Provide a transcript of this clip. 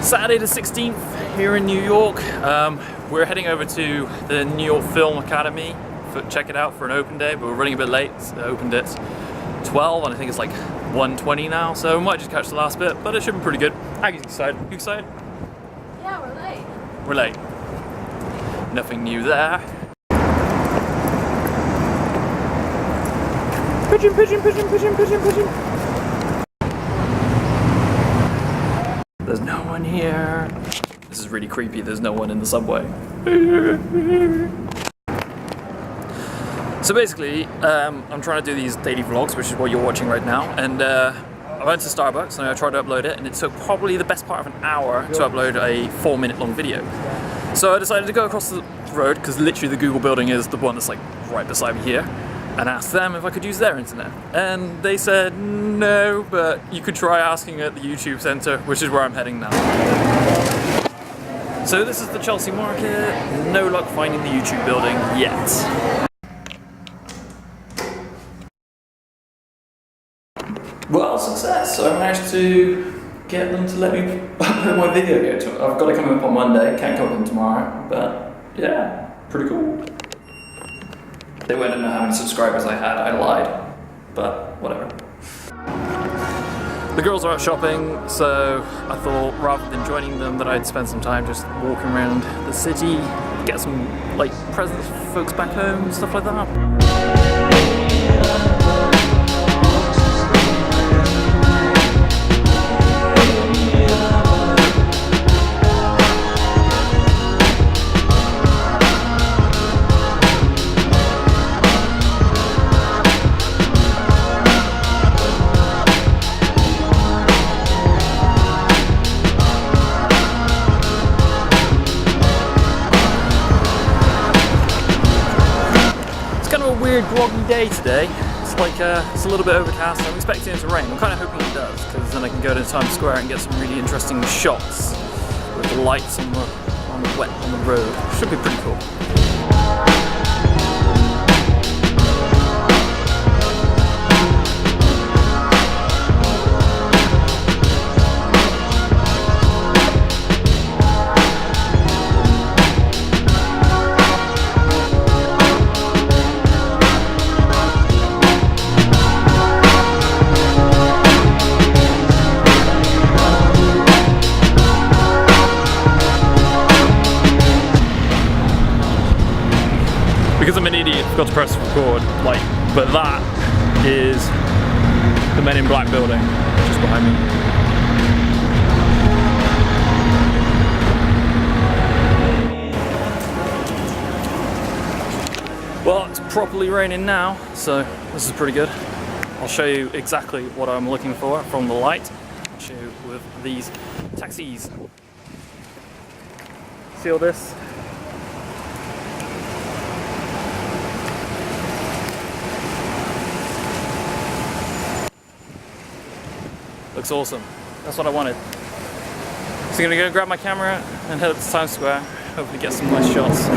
Saturday the 16th here in New York. We're heading over to the New York Film Academy for check it out for an open day, but we're running a bit late. So they opened at 12 and I think it's like 1:20 now, so we might just catch the last bit, but it should be pretty good. Aggie's excited. You excited? Yeah, we're late. We're late. Nothing new there. Pigeon, pigeon, pigeon, pigeon, pigeon, pigeon. There's no one here. This is really creepy, there's no one in the subway. So basically, I'm trying to do these daily vlogs, which is what you're watching right now, and I went to Starbucks and I tried to upload it, and it took probably the best part of an hour to upload a 4-minute long video. So I decided to go across the road, because literally the Google building is the one that's like right beside me here, and asked them if I could use their internet. And they said no, but you could try asking at the YouTube Center, which is where I'm heading now. So this is the Chelsea Market. No luck finding the YouTube building yet. Well, success! So I managed to get them to let me upload my video here. I've got it coming up on Monday, can't come up tomorrow, but yeah, pretty cool. They wouldn't know how many subscribers I had, I lied, but whatever. The girls are out shopping, so I thought rather than joining them that I'd spend some time just walking around the city, get some like presents for folks back home and stuff like that. Weird groggy day today. It's like it's a little bit overcast. I'm expecting it to rain. I'm kind of hoping it does, because then I can go to Times Square and get some really interesting shots with the lights on the road. Should be pretty cool. Because I'm an idiot, I forgot to press record, but that is the Men in Black building, just behind me. Well, it's properly raining now, so this is pretty good. I'll show you exactly what I'm looking for from the light. I'll show you with these taxis. See all this? Looks awesome. That's what I wanted. So I'm gonna go grab my camera and head up to Times Square. Hopefully get some nice shots.